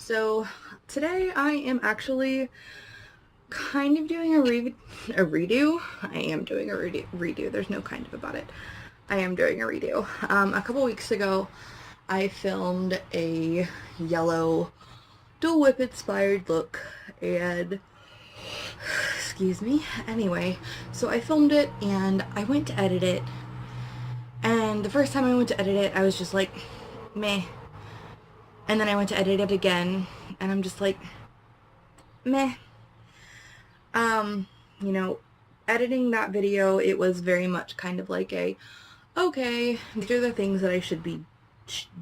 So today I am actually kind of doing a redo. I am doing a redo. There's no kind of about it. I am doing a redo. A couple weeks ago, I filmed a yellow Dole Whip inspired look, and excuse me. Anyway, so I filmed it and I went to edit it, and the first time I went to edit it, I was just like, meh. And then I went to edit it again, and I'm just like, meh. You know, editing that video, it was very much kind of like a, okay, these are the things that I should be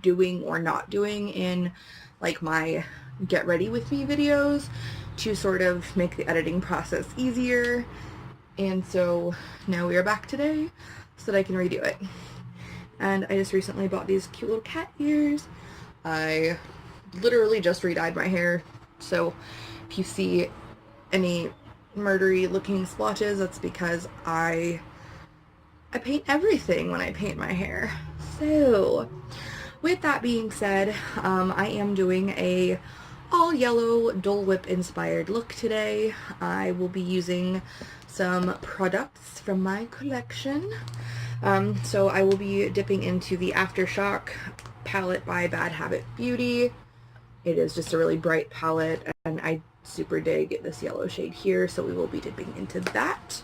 doing or not doing in, like, my get ready with me videos to sort of make the editing process easier. And so now we are back today so that I can redo it. And I just recently bought these cute little cat ears. I literally just re-dyed my hair, so if you see any murdery looking splotches, that's because I paint everything when I paint my hair. So with that being said, I am doing a all yellow Dole Whip inspired look today. I will be using some products from my collection. So I will be dipping into the Aftershock palette by Bad Habit Beauty. It is just a really bright palette, and I super dig this yellow shade here, so we will be dipping into that.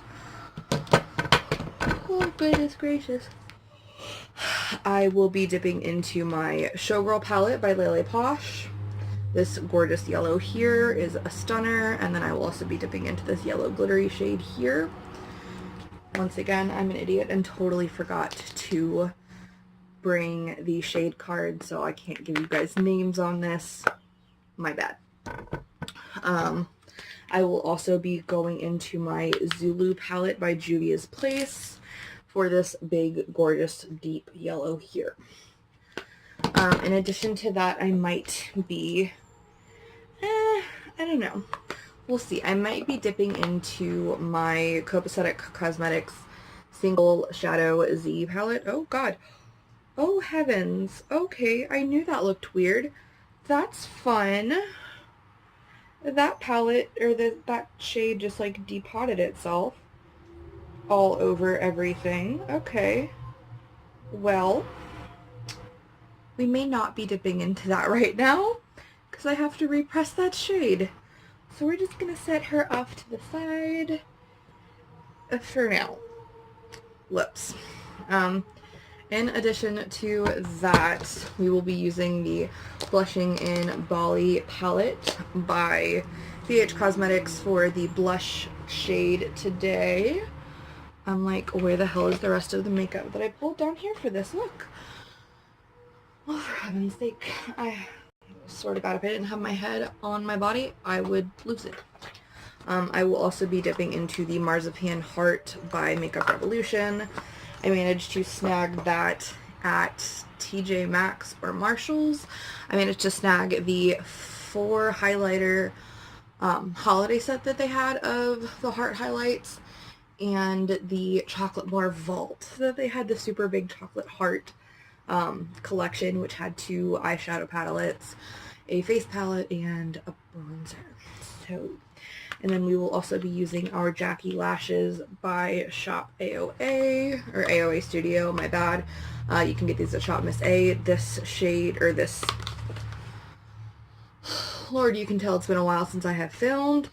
Oh, goodness gracious. I will be dipping into my Showgirl palette by Lele Posh. This gorgeous yellow here is a stunner, and then I will also be dipping into this yellow glittery shade here. Once again, I'm an idiot and totally forgot to bring the shade card, so I can't give you guys names on this. My bad. I will also be going into my Zulu palette by Juvia's Place for this big, gorgeous, deep yellow here. In addition to that, I might be, I don't know. We'll see. I might be dipping into my Copacetic Cosmetics Single Shadow Z palette. Oh, God. Oh, heavens. Okay, I knew that looked weird. That's fun. That palette, or that shade just, like, depotted itself all over everything. Okay. Well, we may not be dipping into that right now, because I have to repress that shade. So we're just going to set her off to the side for now. Lips. In addition to that, we will be using the Blushing in Bali palette by BH Cosmetics for the blush shade today. I'm like, where the hell is the rest of the makeup that I pulled down here for this look? Well, for heaven's sake, I swear to God, if I didn't have my head on my body, I would lose it. I will also be dipping into the Marzipan Heart by Makeup Revolution. I managed to snag that at TJ Maxx or Marshall's. I managed to snag the 4 highlighter holiday set that they had of the heart highlights, and the Chocolate Bar Vault that they had, the super big chocolate heart collection, which had 2 eyeshadow palettes, a face palette, and a bronzer. So, and then we will also be using our Jackie Lashes by Shop AOA, or AOA Studio, my bad. You can get these at Shop Miss A. This shade, or this, Lord, you can tell it's been a while since I have filmed.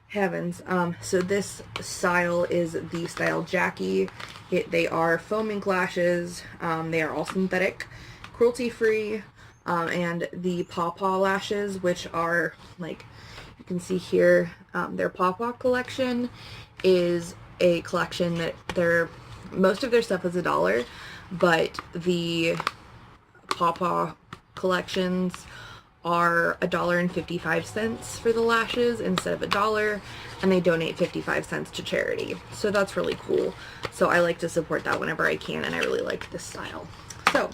Heavens. So this style is the style Jackie. They are foam ink lashes. They are all synthetic, cruelty-free, and the Pawpaw lashes, which are, like, you can see here, their Pawpaw collection is a collection that most of their stuff is $1, but the Pawpaw collections are $1.55 for the lashes instead of $1, and they donate 55 cents to charity. So that's really cool. So I like to support that whenever I can, and I really like this style. So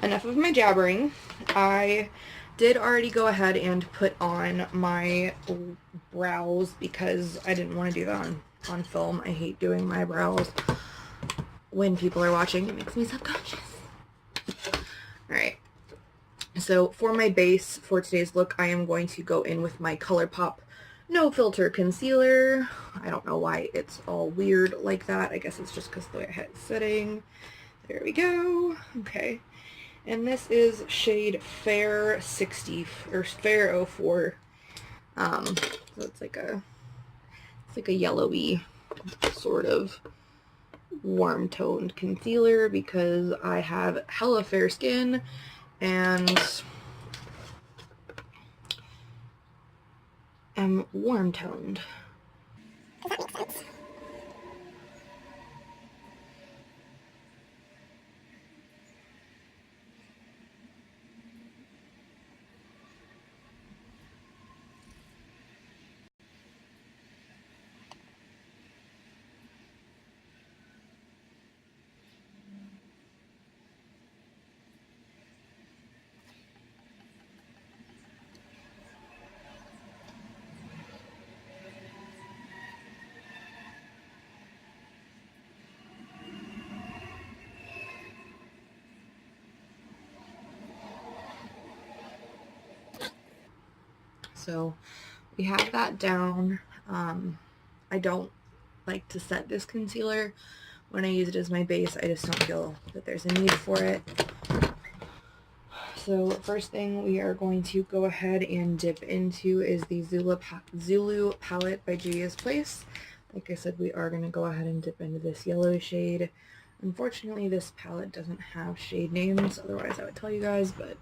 enough of my jabbering. I did already go ahead and put on my brows because I didn't want to do that on film. I hate doing my brows when people are watching. It makes me subconscious. Alright. So for my base for today's look, I am going to go in with my ColourPop No Filter Concealer. I don't know why it's all weird like that. I guess it's just because the way I had it sitting. There we go. Okay. And this is shade Fair 60, or Fair 04. So it's like a yellowy sort of warm toned concealer because I have hella fair skin and am warm toned. Does that make sense? So we have that down. I don't like to set this concealer when I use it as my base. I just don't feel that there's a need for it. So first thing we are going to go ahead and dip into is the Zulu palette by Juvia's Place. Like I said, we are going to go ahead and dip into this yellow shade. Unfortunately, this palette doesn't have shade names, otherwise I would tell you guys, but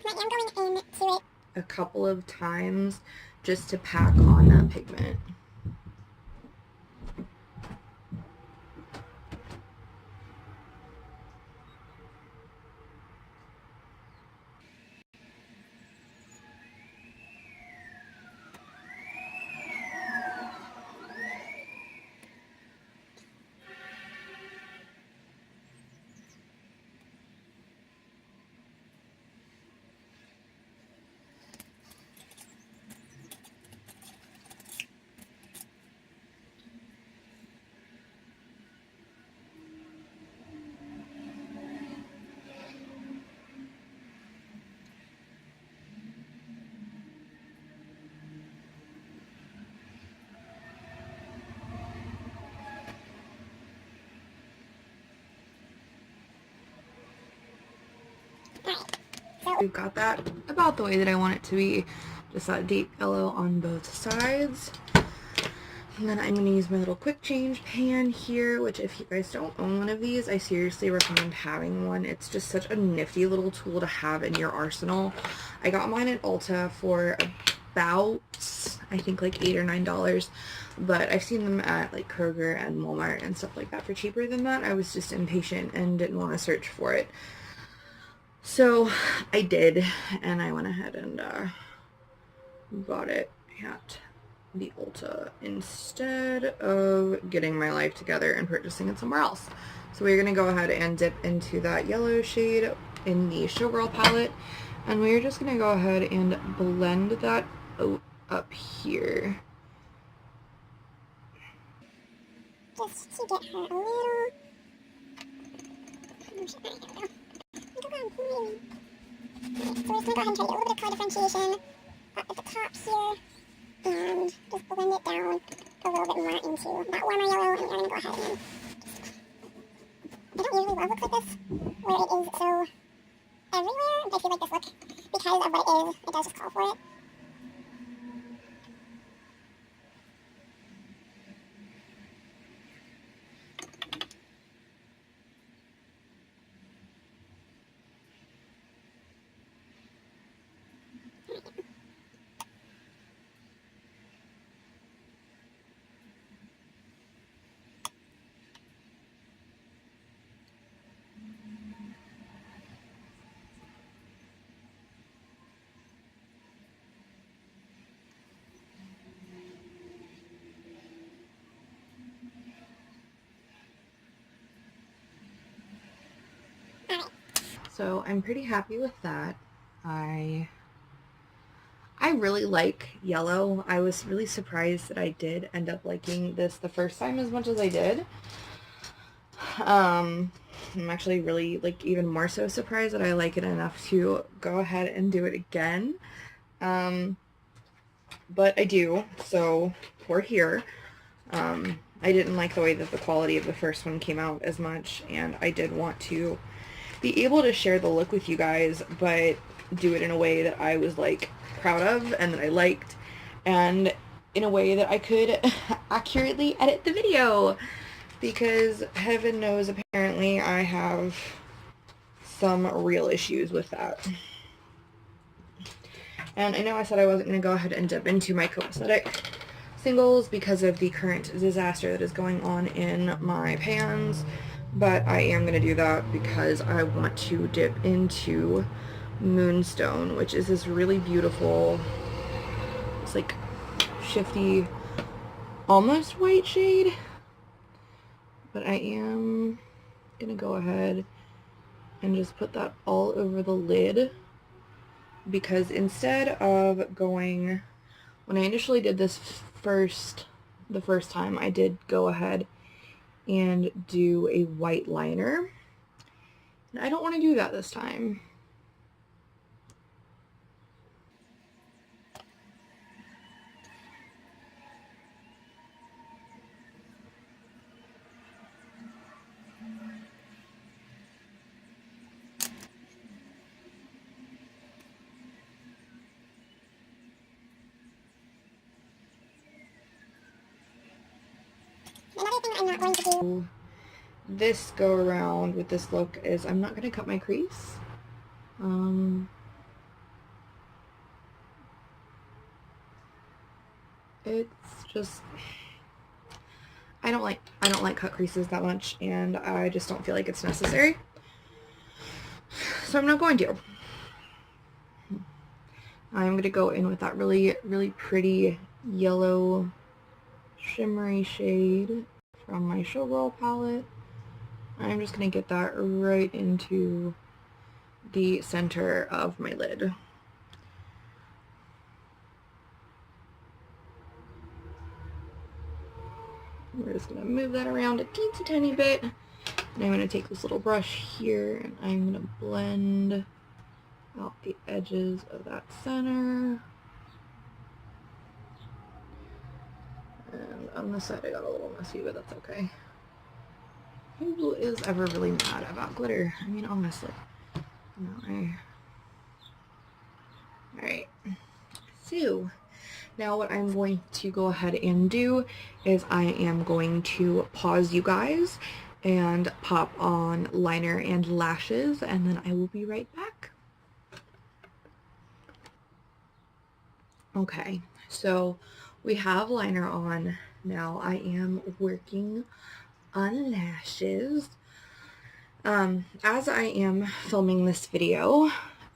I am going into it a couple of times just to pack on that pigment. We've got that about the way that I want it to be, just that deep yellow on both sides. And then I'm going to use my little quick change pan here, which if you guys don't own one of these, I seriously recommend having one. It's just such a nifty little tool to have in your arsenal. I got mine at Ulta for about, I think like $8 or $9, but I've seen them at like Kroger and Walmart and stuff like that for cheaper than that. I was just impatient and didn't want to search for it. So I did, and I went ahead and got it at the Ulta instead of getting my life together and purchasing it somewhere else. So we're going to go ahead and dip into that yellow shade in the Showgirl palette, and we're just going to go ahead and blend that up here. Just to get her a little... So we're just going to go ahead and try to get a little bit of color differentiation up at the top here, and just blend it down a little bit more into that warmer yellow, and we're going to go ahead and just, I don't usually love looks like this, where it is so everywhere, but I feel like this look, because of what it is, it does just call for it. So I'm pretty happy with that. I really like yellow. I was really surprised that I did end up liking this the first time as much as I did. I'm actually really, like, even more so surprised that I like it enough to go ahead and do it again. But I do, so we're here. I didn't like the way that the quality of the first one came out as much, and I did want to be able to share the look with you guys, but do it in a way that I was, like, proud of and that I liked, and in a way that I could accurately edit the video, because heaven knows apparently I have some real issues with that. And I know I said I wasn't going to go ahead and dip into my copacetic singles because of the current disaster that is going on in my pans, but I am going to do that because I want to dip into Moonstone, which is this really beautiful, it's like shifty, almost white shade, but I am going to go ahead and just put that all over the lid, because instead of going, when I initially did this the first time, I did go ahead and do a white liner, and I don't want to do that this time. Another thing I'm not going to do This go around with this look is I'm not going to cut my crease. It's just, I don't like cut creases that much, and I just don't feel like it's necessary. So I'm not going to. I'm going to go in with that really, really pretty yellow shimmery shade from my Showgirl palette. I'm just going to get that right into the center of my lid. We're just going to move that around a teensy tiny bit. And I'm going to take this little brush here and I'm going to blend out the edges of that center. And on this side I got a little messy, but that's okay. Who is ever really mad about glitter? I mean, honestly. No, Alright. So, now what I'm going to go ahead and do is I am going to pause you guys and pop on liner and lashes, and then I will be right back. Okay, so we have liner on. Now I am working on lashes. As I am filming this video,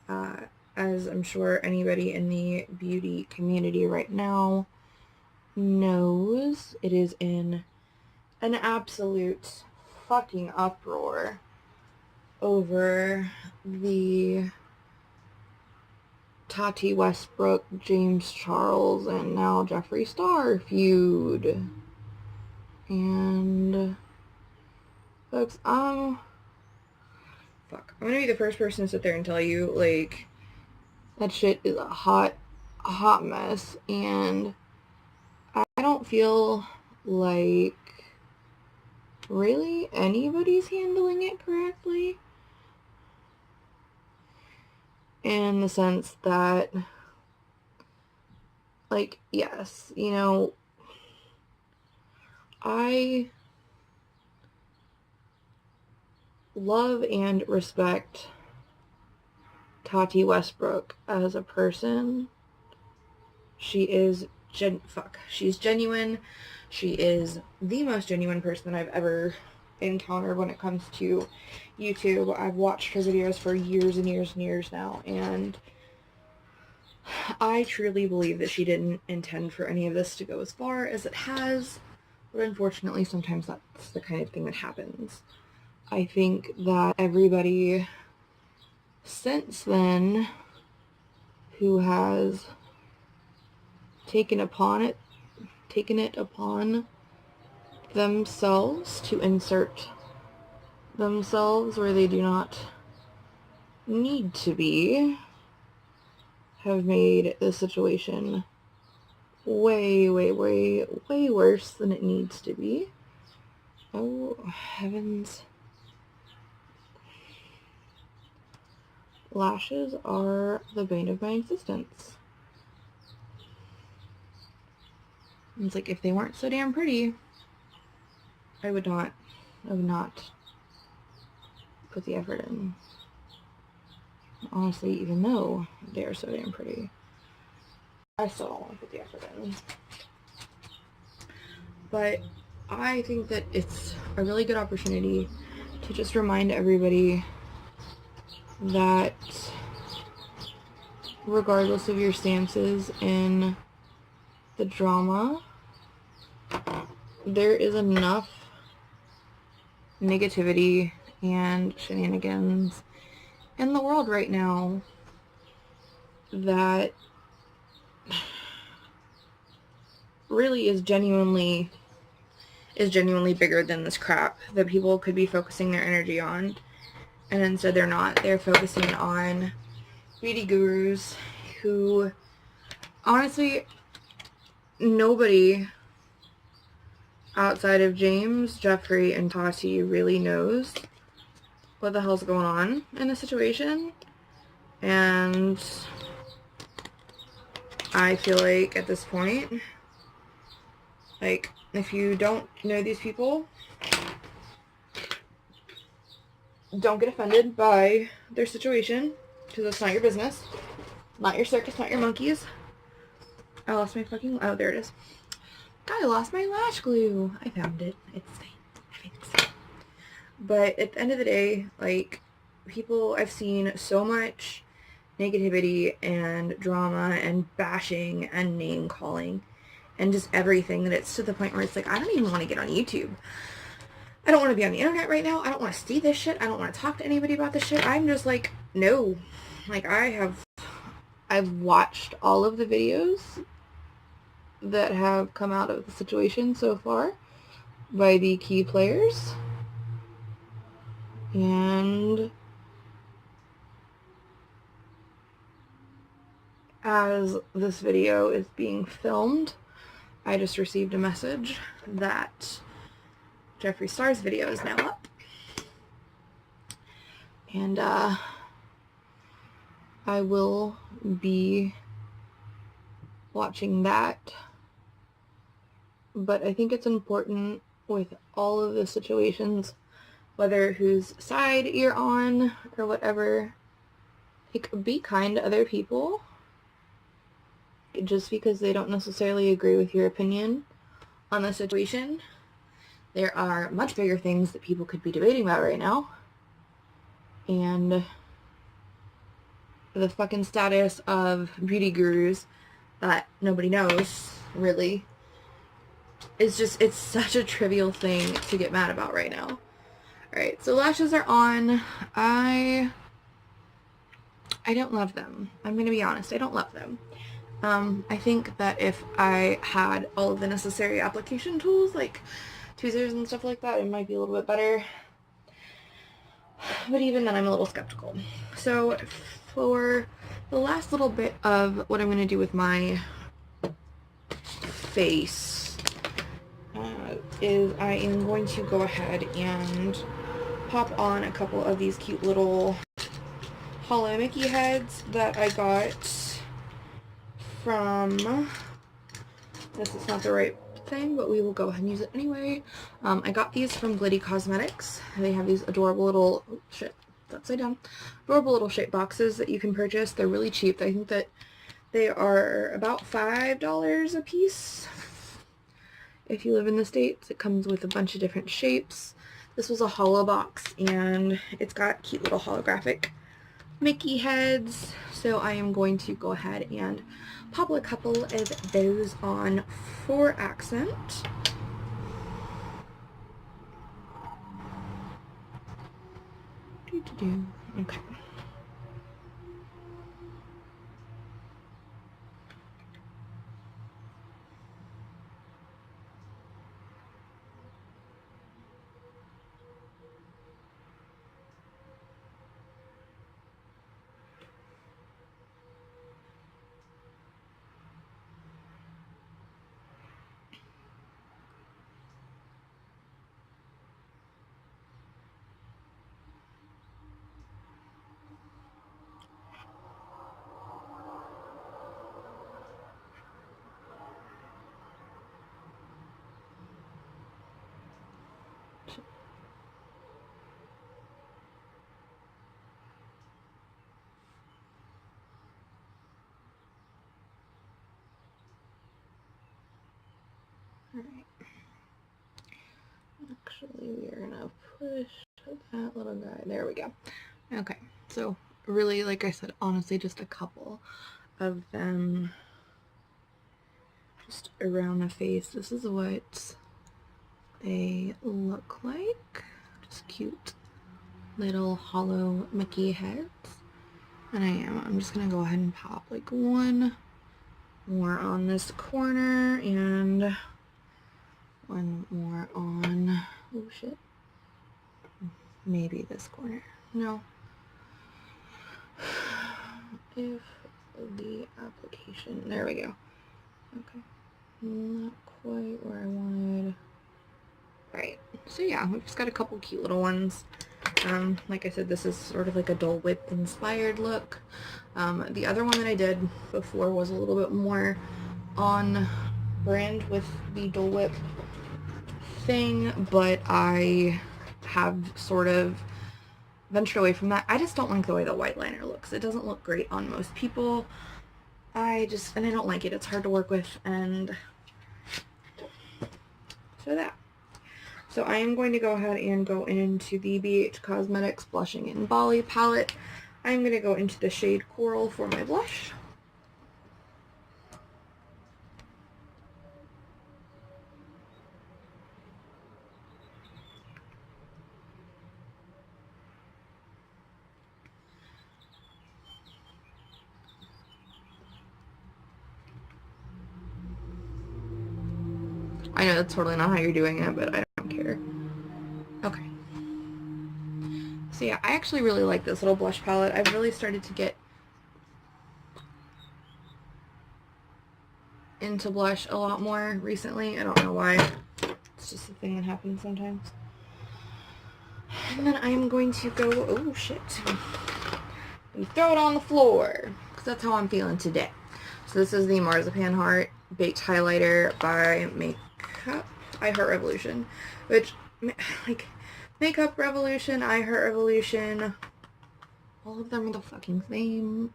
as I'm sure anybody in the beauty community right now knows, it is in an absolute fucking uproar over the Tati Westbrook, James Charles, and now Jeffree Star feud. And folks, I'm gonna be the first person to sit there and tell you, like, that shit is a hot mess, and I don't feel like really anybody's handling it correctly, in the sense that, like, yes, you know, I love and respect Tati Westbrook as a person. She is she's genuine. She is the most genuine person that I've ever encountered when it comes to YouTube. I've watched her videos for years and years and years now, and I truly believe that she didn't intend for any of this to go as far as it has, but unfortunately sometimes that's the kind of thing that happens. I think that everybody since then who has taken it upon themselves to insert themselves where they do not need to be, have made the situation way, way, way, way worse than it needs to be. Oh, heavens. Lashes are the bane of my existence. It's like, if they weren't so damn pretty, I would not put the effort in. Honestly, even though they are so damn pretty, I still don't want to put the effort in. But I think that it's a really good opportunity to just remind everybody that regardless of your stances in the drama, there is enough negativity and shenanigans in the world right now that really is genuinely bigger than this crap that people could be focusing their energy on, and instead they're not. They're focusing on beauty gurus who, honestly, nobody outside of James, Jeffrey, and Tati really knows what the hell's going on in the situation. And I feel like at this point, like, if you don't know these people, don't get offended by their situation, because it's not your business. Not your circus, not your monkeys. I lost my fucking... Oh, there it is. God, I lost my lash glue. I found it. It's fine. Everything's fine. But at the end of the day, like, people... I've seen so much negativity and drama and bashing and name-calling and just everything that it's to the point where it's like, I don't even want to get on YouTube. I don't want to be on the internet right now. I don't want to see this shit. I don't want to talk to anybody about this shit. I'm just like, no. Like, I've watched all of the videos that have come out of the situation so far by the key players. And as this video is being filmed, I just received a message that Jeffree Star's video is now up. And I will be watching that. But I think it's important with all of the situations, whether whose side you're on or whatever, like, be kind to other people. Just because they don't necessarily agree with your opinion on the situation, there are much bigger things that people could be debating about right now. And the fucking status of beauty gurus that nobody knows, really, is just, it's such a trivial thing to get mad about right now. Alright, so lashes are on. I don't love them. I'm gonna be honest, I don't love them. I think that if I had all of the necessary application tools, like tweezers and stuff like that, it might be a little bit better. But even then, I'm a little skeptical. So for the last little bit of what I'm going to do with my face is I am going to go ahead and pop on a couple of these cute little hollow Mickey heads that I got from, this is not the right thing, but we will go ahead and use it anyway. I got these from Glitty Cosmetics. They have these adorable little, oh, shit, it's upside down, adorable little shape boxes that you can purchase. They're really cheap. I think that they are about $5 a piece. If you live in the States, it comes with a bunch of different shapes. This was a hollow box, and it's got cute little holographic Mickey heads. So I am going to go ahead and pop a couple of those on for accent. Okay. Alright. Actually, we are gonna push that little guy. There we go. Okay, so really, like I said, honestly, just a couple of them just around the face. This is what they look like. Just cute little hollow Mickey heads. And I'm just gonna go ahead and pop like one more on this corner and one more on, oh shit, maybe this corner. No. If the application, there we go. Okay, not quite where I wanted. Right, so yeah, we've just got a couple cute little ones. Like I said, this is sort of like a Dole Whip inspired look. The other one that I did before was a little bit more on brand with the Dole Whip thing, but I have sort of ventured away from that. I just don't like the way the white liner looks. It doesn't look great on most people. And I don't like it. It's hard to work with, and so that. So I am going to go ahead and go into the BH Cosmetics Blushing in Bali palette. I'm going to go into the shade Coral for my blush. I know that's totally not how you're doing it, but I don't care. Okay. So yeah, I actually really like this little blush palette. I've really started to get into blush a lot more recently. I don't know why. It's just a thing that happens sometimes. And then I'm going to go, oh shit, and throw it on the floor, because that's how I'm feeling today. So this is the Marzipan Heart Baked Highlighter by iHeart Revolution, which, like, Makeup Revolution, iHeart Revolution, all of them are the fucking same.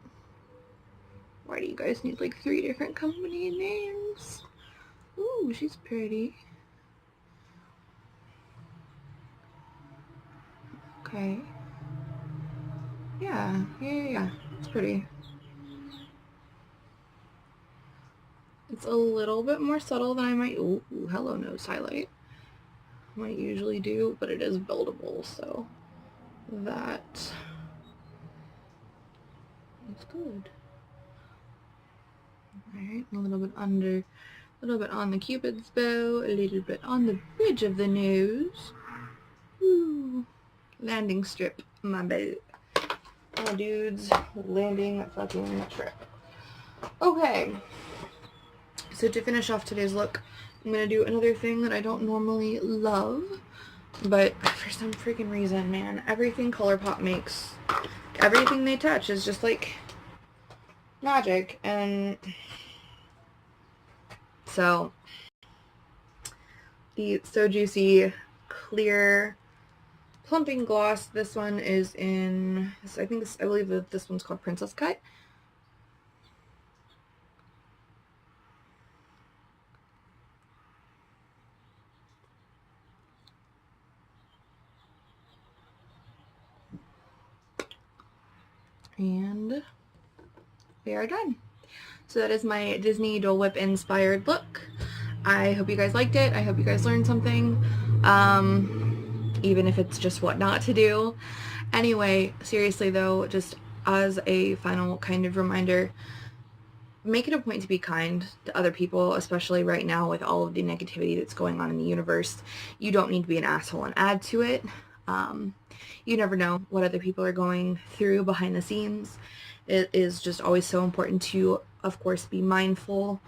Why do you guys need like 3 different company names? Ooh, she's pretty. Okay. Yeah, it's pretty. It's a little bit more subtle than I might, ooh, hello nose highlight, might usually do, but it is buildable, so that is good. Alright, a little bit under, a little bit on the Cupid's bow, a little bit on the bridge of the nose. Ooh. Landing strip, my boat. Oh, dudes, landing fucking strip. Okay. So to finish off today's look, I'm going to do another thing that I don't normally love, but for some freaking reason, man, everything ColourPop makes, everything they touch is just like magic. And so the So Juicy Clear Plumping Gloss, this one is in, I believe that this one's called Princess Cut. And we are done. So that is my Disney Dole Whip inspired look. I hope you guys liked it. I hope you guys learned something, even if it's just what not to do. Anyway, seriously though, just as a final kind of reminder, make it a point to be kind to other people, especially right now with all of the negativity that's going on in the universe. You don't need to be an asshole and add to it. You never know what other people are going through behind the scenes. It is just always so important to, of course, be mindful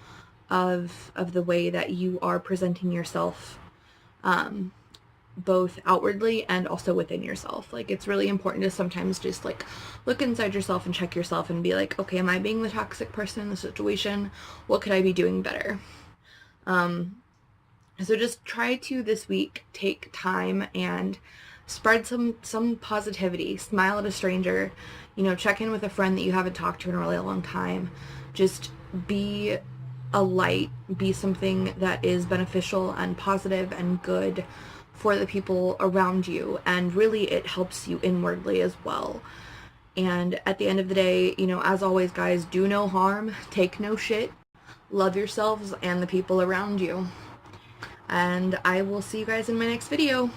of the way that you are presenting yourself, both outwardly and also within yourself. Like, it's really important to sometimes just like look inside yourself and check yourself and be like, okay, am I being the toxic person in the situation? What could I be doing better? So just try to this week take time and spread some positivity. Smile at a stranger, you know, check in with a friend that you haven't talked to in a really long time. Just be a light, be something that is beneficial and positive and good for the people around you, and really it helps you inwardly as well. And at the end of the day, you know, as always guys, do no harm, take no shit, love yourselves and the people around you. And I will see you guys in my next video.